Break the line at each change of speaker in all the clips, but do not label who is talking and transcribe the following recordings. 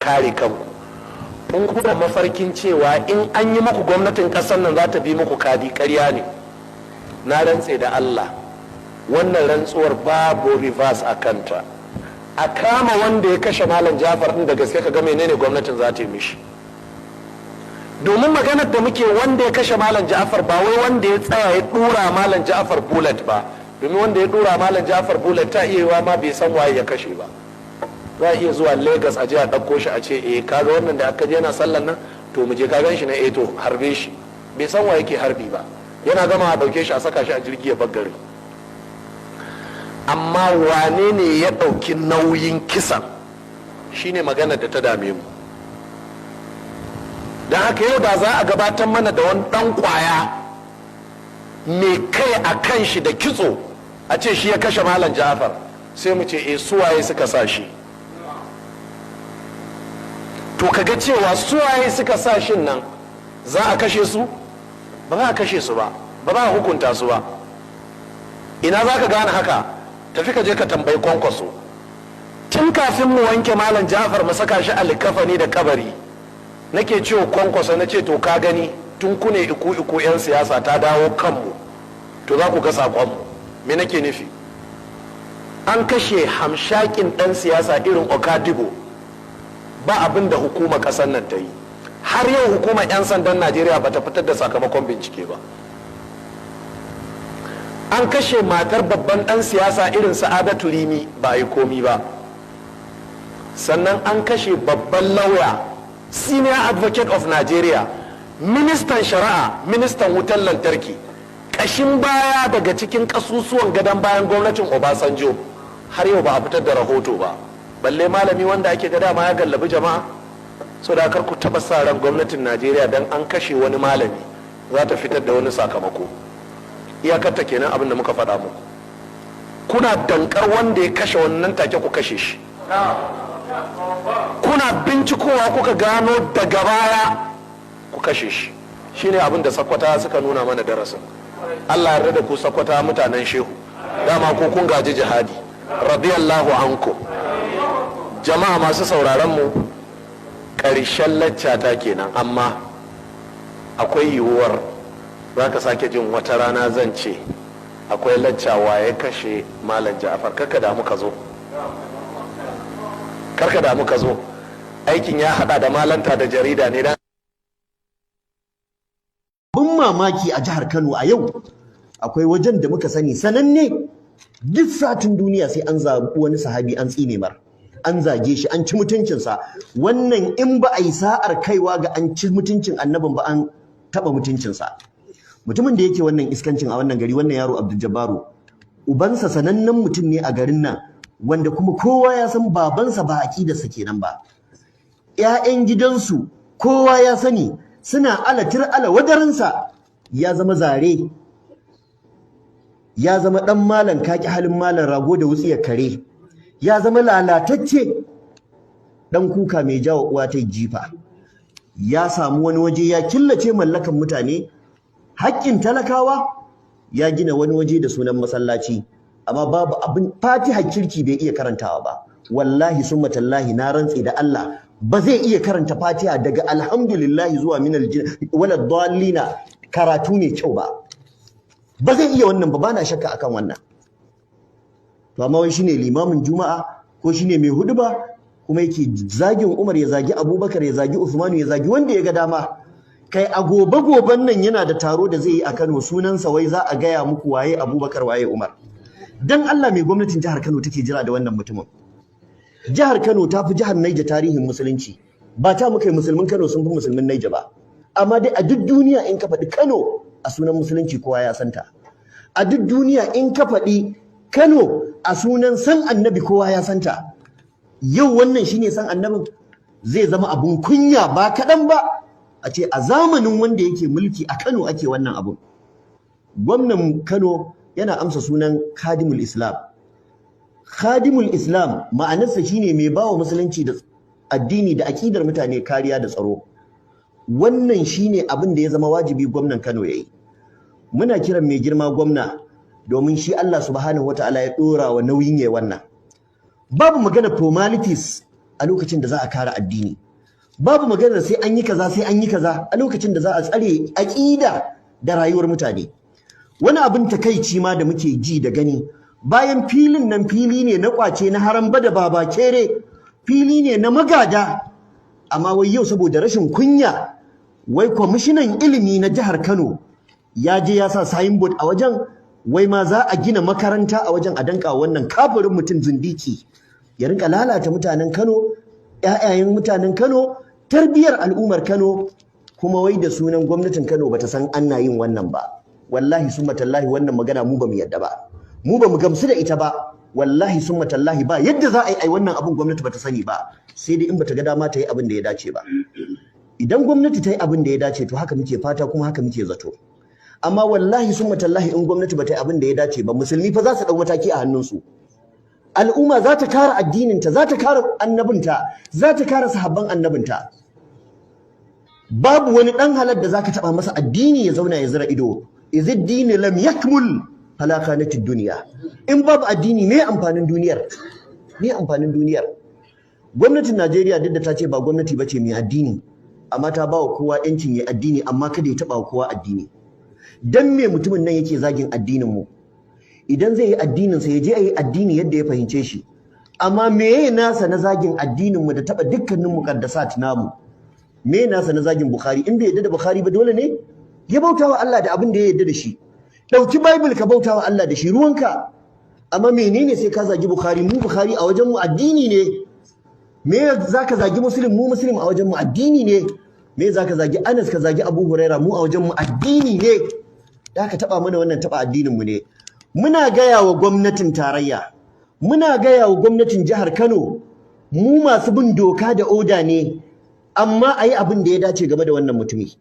kare kanku. in kuna mafarkin cewa in an yi muku gwamnatin ƙasar nan za ta bi muku kadi, ƙarya ne. Na rantse da Allah wannan rantsuwar babu reverse a kanta. A kama wanda ya kashe Malam Ja'far din da gaske ka ga menene gwamnatin za ta yi mishi. Domin maganar da muke wanda ya kashe Malam Ja'far ba wai wanda ya tsaya ya dura Malam Ja'far bullet ba, domin wanda ya dura Malam Ja'far bullet ta iya yiwa ma bai san waye ya kashe ba. Za a iya zuwa Lagos a je a ɗauko shi a ce kaga wannan da aka je yana sallan nan to mu je ka gan shi na to harbe shi, bai san waye yake harbi ba, yana gama a ɗauke shi a saka shi a jirgi ya baggare. Amma wane ne ya ɗauki nauyin kisan shine maganar da ta dame mu. Don haka yau da za a gabatar mana da wani ɗan kwaya mai kai a kan shi da kitso a ce shi ya kashe Malam Ja'far, sai mu ce suwaye suka sa shi. To kaga cewa suwaye suka sa shin nan za a kashe su? Ba za a kashe su ba, ba za a hukunta su ba. Ina za ka gane haka? Tafi ka je ka tambayi Kwankwaso. Tun kafin mu wanke Malam Ja'far mu saka shi a likafani da kabari, nake cewa Kwankwaso na ce to ka gani tun kune iku 'yan siyasa ta dawo kanmu, to za ku ga saƙonmu. Me nake nufi? An kashe hamshakin ɗan siyasa irin Okadibo, ba abin da hukumar ƙasar nan ta yi. Har yau hukumar 'yan sandan Najeriya ba ta fitar da sakamakon bincike ba. An kashe matar babban ɗan siyasa irin Sa'adatu Rimi, ba a yi komi ba. Sannan an kashe babban lauya, senior advocate of Nigeria, ministan shari'a, ministan wutar lantarki, ƙashin baya daga cikin ƙasusuwan gadon bayan gwamnatin Obasanjo. Har yau ba a fitar da rahoto ba, balle malami wanda ake ga dama ya gallabi jama'a. So da kar ku taɓa sa ran gwamnatin Najeriya dan an kashe wani malami za ta fitar da wani sakamako. Iyakarta kenan abin da muka faɗa muku. Kuna dankar wanda ya kashe wannan take ku kashe shi. Kuna bincikowa kuka gano daga baya ku kashe shi. Shine abin da Sakkwata suka nuna mana darasin. Allah ya yarda da ku Sakkwata mutanen Shehu. Dama ko kun gaji jihadi. Radiyallahu anku. Jama'a masu sauraron mu, ƙarshen laccata kenan, amma akwai yiwuwar za ka sake jin wata rana zan ce akwai laccawa ya kashe Malam Ja'far. Karka da muka zo aikin ya hada da malanta da jarida ne.
Bin mamaki a jihar Kano a yau akwai wajen da muka sani sananne duk satin duniya sai an zaɓi wani sahabi an tsine mar, an zage shi, an ci mutuncinsa. Wannan in ba a yi sa'ar kaiwa ga an ci mutuncin annabin ba, an taɓa mutuncinsa. Mutumin da yake wannan iskancin a wannan gari, wannan yaro Abdul Jabbaru, ubansa sanannen mutum ne a garin nan, wanda kuma kowa ya san babansa ba aƙidarsa kenan ba. 'Ya'yan gidansu kowa ya sani suna alatir ala wadarinsa. Ya zama zare, ya zama ɗan malan kaki halin malan rago da wutsiyar kare, ya zama lalatacce, ɗan kuka mai jawo uwa ta jifa. Ya samu wani waje ya killace mallakan mutane, haƙƙin talakawa, ya gina wani waje da sunan masallaci, amma babu abin Fatiha kirki bai iya karantawa ba. Wallahi summa tallahi na rantse da Allah ba zai iya karanta Fatiha daga alhamdulillah zuwa minal walad dallina karatu ne kyau ba. Ba zai iya wannan ba, bana shakka akan wannan. To amma wai shine limamin juma'a ko shine mai huduba, kuma yake zagin Umar, ya zagi Abubakar, ya zagi Usman, ya zagi wanda ya ga dama. Kai a gobe-goben nan yana da taro da zai yi a Kano, sunansa wai za a gaya muku waye Abubakar waye Umar. Dan Allah mai gwamnatin jihar Kano take jira da wannan mutumin? Jihar Kano ta fi jihar Niger tarihin musulunci. Ba ta muka yi musulmin Kano sun fi musulmin Niger ba. Amma dai a duk duniya in ka faɗi Kano a sunan musulunci kowa ya santa. A duk duniya in ka faɗi Kano a sunan san annabi kowa ya santa. Yau wannan shine san annabin? Zai zama abun kunya ba kaɗan ba a ce a zamanin wanda yake mulki a Kano ake wannan abun. Gwamnan Kano yana amsa sunan Khadimul Islam. Khadimul Islam ma'anarsa shine mai bawa musulunci da addini da akidar mutane kariya da tsaro. Wannan shine abin da ya zama wajibi gwamnan Kano yayi. Muna kiran mai girma gwamna, domin shi Allah subhanahu wataala ya dora wa nauyin yayi wannan. Babu magana formalities a lokacin da za a kare addini. Babu maganar sai an yi kaza sai an yi kaza a lokacin da za a tsare aqida da rayuwar mutane. Wani abin takeici ma da muke ji da gani, bayan filin nan fili ne na kwace na haramba da baba kere, fili ne na magada, amma wai yau saboda rashin kunya wai kwamishinan ilimi na jihar Kano ya je ya sa signboard a wajen, wai ma za a gina makaranta a wajen a danka wannan kafirin mutum zindiki ya rinka lalata mutanen Kano, ƴaƴayen mutanen Kano, tarbiyar al'ummar Kano, kuma wai da sunan gwamnatin Kano bata san ana yin wannan ba. Wallahi summa tallahi wannan magana mu bamu yadda ba, mu bamu gamsu da ita ba. Wallahi summa tallahi ba yadda za a yi ai wannan abun gwamnati bata sani ba, sai dai in bata ga dama ta yi abin da ya dace ba. Idan gwamnati ta yi abin da ya dace to haka muke fata kuma haka muke zato. Amma wallahi summa tallahi in gwamnati bata yi abin da ya dace ba, musulmi fa za su dau mataki a hannunsu. Al'umma za ta kare addininta, za ta kare annabinta, za ta kare sahabban annabinta. Babu wani dan halal da zaka taba masa addini ya zauna ya zira ido. Izid dini lam yakmul fala kanatid dunya. In babu addini me amfanin duniyar? Me amfanin duniyar? Gwamnatin Najeriya duk da ta ce ba gwamnati bace mai addini, amma ta bawa kowa yancin ya addini, amma kada ya taba kowa addini. Dan me mutumin nan yake zagin addinin mu? Idan zai yi addinin sa ya je yi addini yadda ya fahimce shi. Amma meye nasa na zagin addinin mu da taba dukkanin muqaddasat namu? Me nasa na zagin Bukhari? In bai yadda da Bukhari ba dole ne ya bautawa Allah da abin da ya yadda da shi. Dauki Bible ka bautawa Allah da shi, ruwanka. Amma menene sai ka zagi Bukhari? Mu Bukhari a wajen mu addini ne. Me zaka zagi Muslim? Mu Muslim a wajen mu addini ne. Me zaka zagi Anas ka zagi Abu Huraira? Mu a wajen mu addini ne. Da ka taba mana wannan taba addinin mu ne. Muna gaya wa gwamnatin tarayya, muna gaya wa gwamnatin jihar Kano, mu masu bin doka da oda ne, amma ayi abin da ya dace game da wannan mutumi.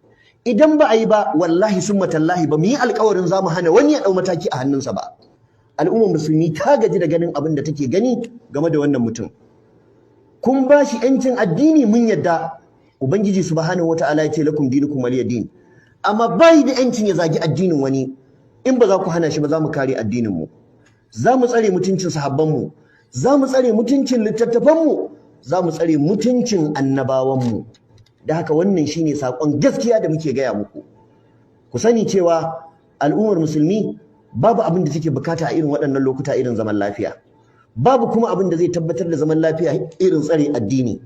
Idan ba a yi ba, wallahi summa tallahi ba mu yi alƙawarin za mu hana wani ya ɗau mataki a hannunsa ba. Al'ummar musulmi ta gaji da ganin abin da take gani game da wannan mutum. Kun ba shi ‘yancin addini mun yadda, Ubangiji subhanahu wata'ala ya ce lakum dinukum waliyadin, amma bai da ‘yancin ya zagi addinin wani. In ba za ku hana shi ba, za mu kare addinin mu, za mu tsare mutuncin sahabban mu, za mu tsare mutuncin littattafan mu, za mu tsare mutuncin annabawan mu. Da haka wannan shine sakon gaskiya da muke gaya muku. Ku sani cewa al'ummar musulmi babu abin da take bukata a irin waɗannan lokuta irin zaman lafiya. Babu kuma abin da zai tabbatar da zaman lafiya irin tsare addini.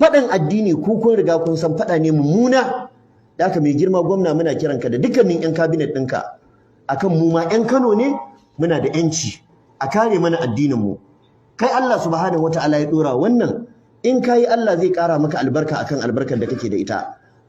Faɗan addini ku kun riga kun san faɗa ne mummuna. Da haka mai girma gwamna muna kiranka da dukkanin 'yan kabinet ɗinka akan mu ma 'yan Kano ne, muna da 'yanci a kare mana addinin mu. Kai Allah subhanahu wata'ala ya dora wannan, in kai Allah zai kara maka albarka akan albarkar da kake da ita.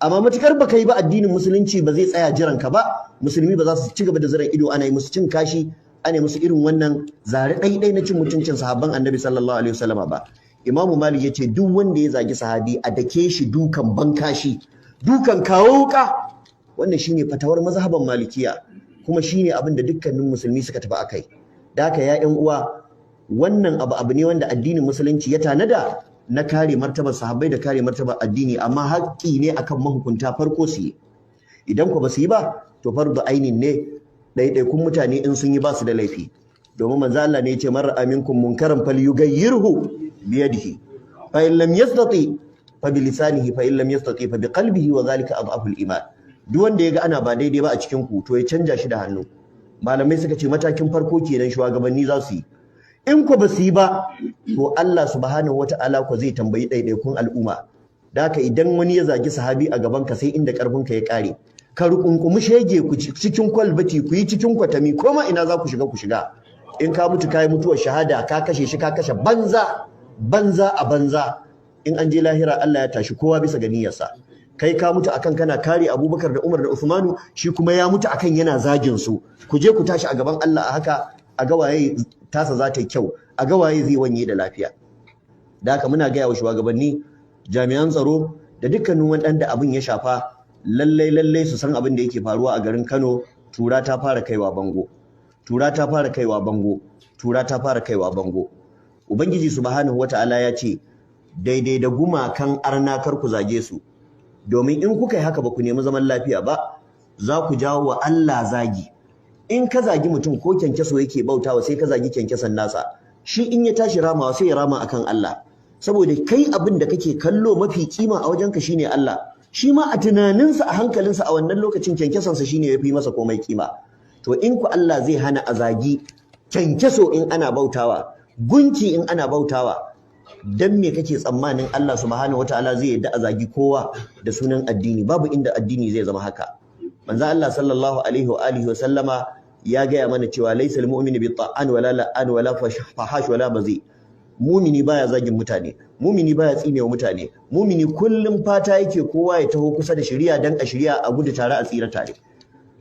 Amma matukar baka yi ba, addinin musulunci ba zai tsaya jiran ka ba. Musulmi ba za su ci gaba da ziran ido ana yi musu cin kashi, ana yi musu irin wannan zare ɗaiɗai na cin mutuncin sahabban Annabi sallallahu alaihi wasallama ba. Imam Malik yace duk wanda ya zagi sahabi a dake shi dukan bankashi, dukan kawo wuka. Wannan shine fatawar mazhaban Malikiya, kuma shine abin da dukkanin musulmi suka tafi akai. Da haka ya ƴan uwa, wannan abu ne wanda addinin musulunci ya tanada na kare martabar sahabbai da kare martabar addini, amma haƙƙi ne akan mahukunta farko su yi. Idan ku ba su yi ba, to fardu ainin ne, ɗaiɗaikun mutane in sun yi ba su da laifi. Domin manzo Allah ne ya ce man ra'a minkum munkaran falyughayyirhu bi yadihi fa in lam yastati fa bi lisanihi fa in lam yastati fa bi qalbihi wa zalika adhaful iman. Duk wanda ya ga ana ba daidai ba a cikin ku, to ya canja shi da hannu. Malamai suka ce matakin farko kenan shugabanni za su yi. In ku ba su yi ba, to Allah subhanahu wata'ala ku zai tambayi ɗaiɗaikun al'umma. Da haka idan wani ya zagi sahabi a gaban ka, sai inda karfin ka ya kare, ka rukunkumi shege ku cikin kwalbati, ku yi cikin kwatami, koma ina za ku shiga. In ka mutu kai mutuwar shahada, ka kashe shi, ka kashe banza a banza. In an je lahira, Allah ya tashi kowa bisa ga niyyarsa. Kai ka mutu akan kana kare Abubakar da Umar da Usmanu, shi kuma ya mutu akan yana zagin su. Ku je ku tashi a gaban Allah a haka, a ga waye tasa za ta yi kyau, a ga waye zai wanye da lafiya. Da haka muna gaya wa shugabanni, jami'an tsaro da dukkanin waɗanda abin ya shafa, lallai su san abin da yake faruwa a garin Kano. Tura ta fara kaiwa bango. Ubangiji subhanahu wata'ala ya ce daidai da gumakan arna kar ku zage su, domin in kuka yi haka ba ku nemi zaman lafiya ba, za ku jawo wa Allah zagi. In ka zagi mutum ko kyankyaso yake bautawa, sai ka zagi kyankyasan nasa, shi in ya tashi ramawa sai ya rama akan Allah. saboda kai abin da kake kallo mafi kima a wajenka shine Allah, shi ma a tunaninsa a hankalinsa a wannan lokacin kyankyasansa shine yafi masa komai kima. To in ku Allah zai hana a zagi kyankyaso in ana bautawa, gunki in ana bautawa, dan me kake tsammanin Allah subhanahu wataala zai yadda a zagi kowa da sunan addini? Babu inda addini zai zama haka. Manzo Allah sallallahu alaihi wa alihi wa sallama ya gaya mana cewa laysal mu'minu bi ta'an wala la'an wala fahash wala bazi. Mumini baya zagin mutane, mumini baya tsinewa mutane, mumini kullum fata yake kowa ya taho kusa da shari'a dan a shari'a a gudu tare a tsira tare.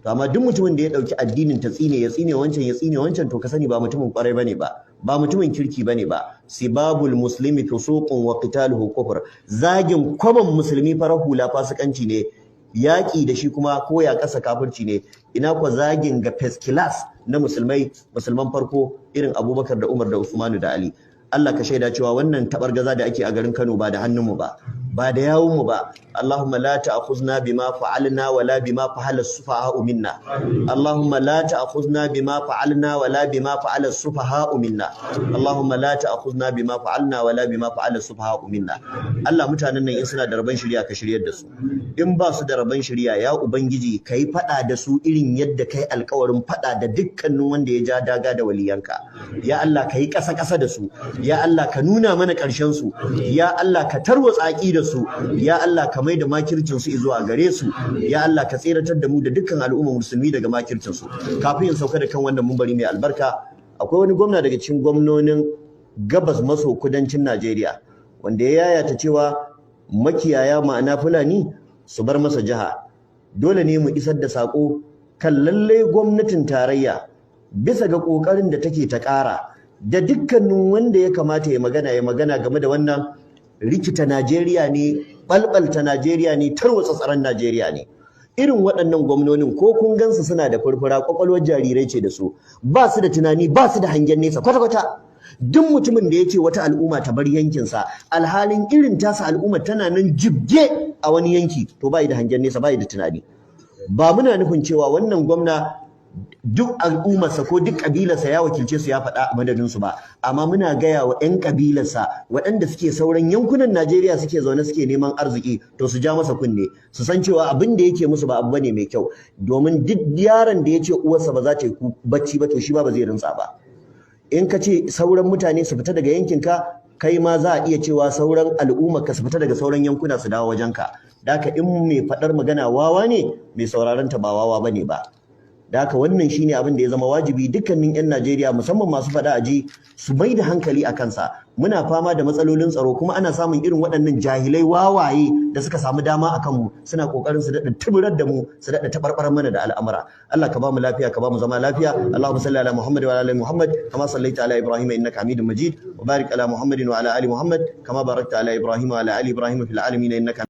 To amma duk mutumin da ya dauki addinin ta tsine ya tsine wancan ya tsine wancan, to ka sani ba mutumin kwarai bane ba mutumin kirki bane ba. Sibabul muslimi fusuqun wa qitaluhu kufr. Zagin kwaban musulmi farar hula fasikanci ne, yaƙi da shi kuma ko ya ƙasa kafirci ne. Ina kwa zagin ga first class na musulman farko irin Abubakar da Umar da Usmanu da Ali. Allah ka shaida cewa wannan tabargaza da ake a garin Kano ba da hannunmu ba da yawunmu ba. Allahumma la ta'khuzna bima fa'alna wala bima fa'ala as-sufaha'u minna. Allahumma la ta'khuzna bima fa'alna wala bima fa'ala as-sufaha'u minna. Allahumma la ta'khuzna bima fa'alna wala bima fa'ala as-sufaha'u minna. Allah, mutanen nan in suna da rabon shari'a ka shiryar da su, in ba su da rabon shari'a ya ubangiji kai fada da su irin yadda kai alƙawarin fada da dukkanin wanda ya ja daga da waliyanka. Ya Allah kai ƙasa da su, ya Allah ka nuna mana ƙarshen su, ya Allah ka tarwatsa da su, ya Allah ka maida makircin su zuwa gare su, ya Allah ka tseratar da mu da dukkan al'ummar musulmi daga makircin su. Kafin in sauka da kan wannan mumbari mai albarka, akwai wani gwamna daga cikin gwamnonin gabas maso kudancin Najeriya wanda ya yayata cewa makiyaya ma'ana Fulani su bar masa jiha. Dole ne mu isar da sako kan lalle gwamnatin tarayya bisa ga kokarin da take ta ƙara da dukkanin wanda ya kamata ya magana game da wannan rikita Najeriya ne, balbalta Najeriya ne, tarwatsa tsaron Najeriya ne. Irin waɗannan gwamnonin ko kun gansu suna da furfura, kwakwalwar jarirai ce da su, ba su da tunani, ba su da hangen nesa kwata-kwata. Duk mutumin da ya ce wata al'umma ta bar yankinsa alhalin irin tasa al'umma tana nan jibge a wani yanki, to ba da hangen nesa, ba da tunani. Ba muna nufin cewa wannan gwamna duk al'ummarsa ko duk kabilarsa ya wakilce su ya faɗa a madadinsu ba, amma muna gaya wa 'yan kabilarsa waɗanda suke sauran yankunan Najeriya suke zaune suke neman arziki, to su ja masa kunne, su san cewa abin da yake musu ba abu bane mai kyau, domin duk yaron da ya ce uwarsa ba za ta yi bacci ba to shi ba zai rinsa ba. In ka ce sauran mutane su fita daga yankinka, kai ma za a iya cewa sauran al'umma ka su fita daga sauran yankuna su dawo wajenka. Da haka in mai faɗar magana wawa ne, mai sauraron ta ba wawa bane ba. Da haka wannan shine abin da ya zama wajibi dukkanin 'yan Najeriya musamman masu faɗa aji su mai da hankali a kansa. Muna fama da matsalolin tsaro kuma ana samun irin waɗannan jahilai wawaye da suka samu dama a kanmu suna ƙoƙarin su daɗa tuburar da mu, su daɗa taɓarɓarar mana da al'amura. Allah ka ba mu lafiya, ka ba mu zama lafiya. Allahumma salli ala Muhammad wa ala ali Muhammad kama sallaita ala Ibrahim innaka Hamidum Majid wa barik ala Muhammadin wa ala ali Muhammad kama barakta ala Ibrahim wa ala ali Ibrahim fil alamin innaka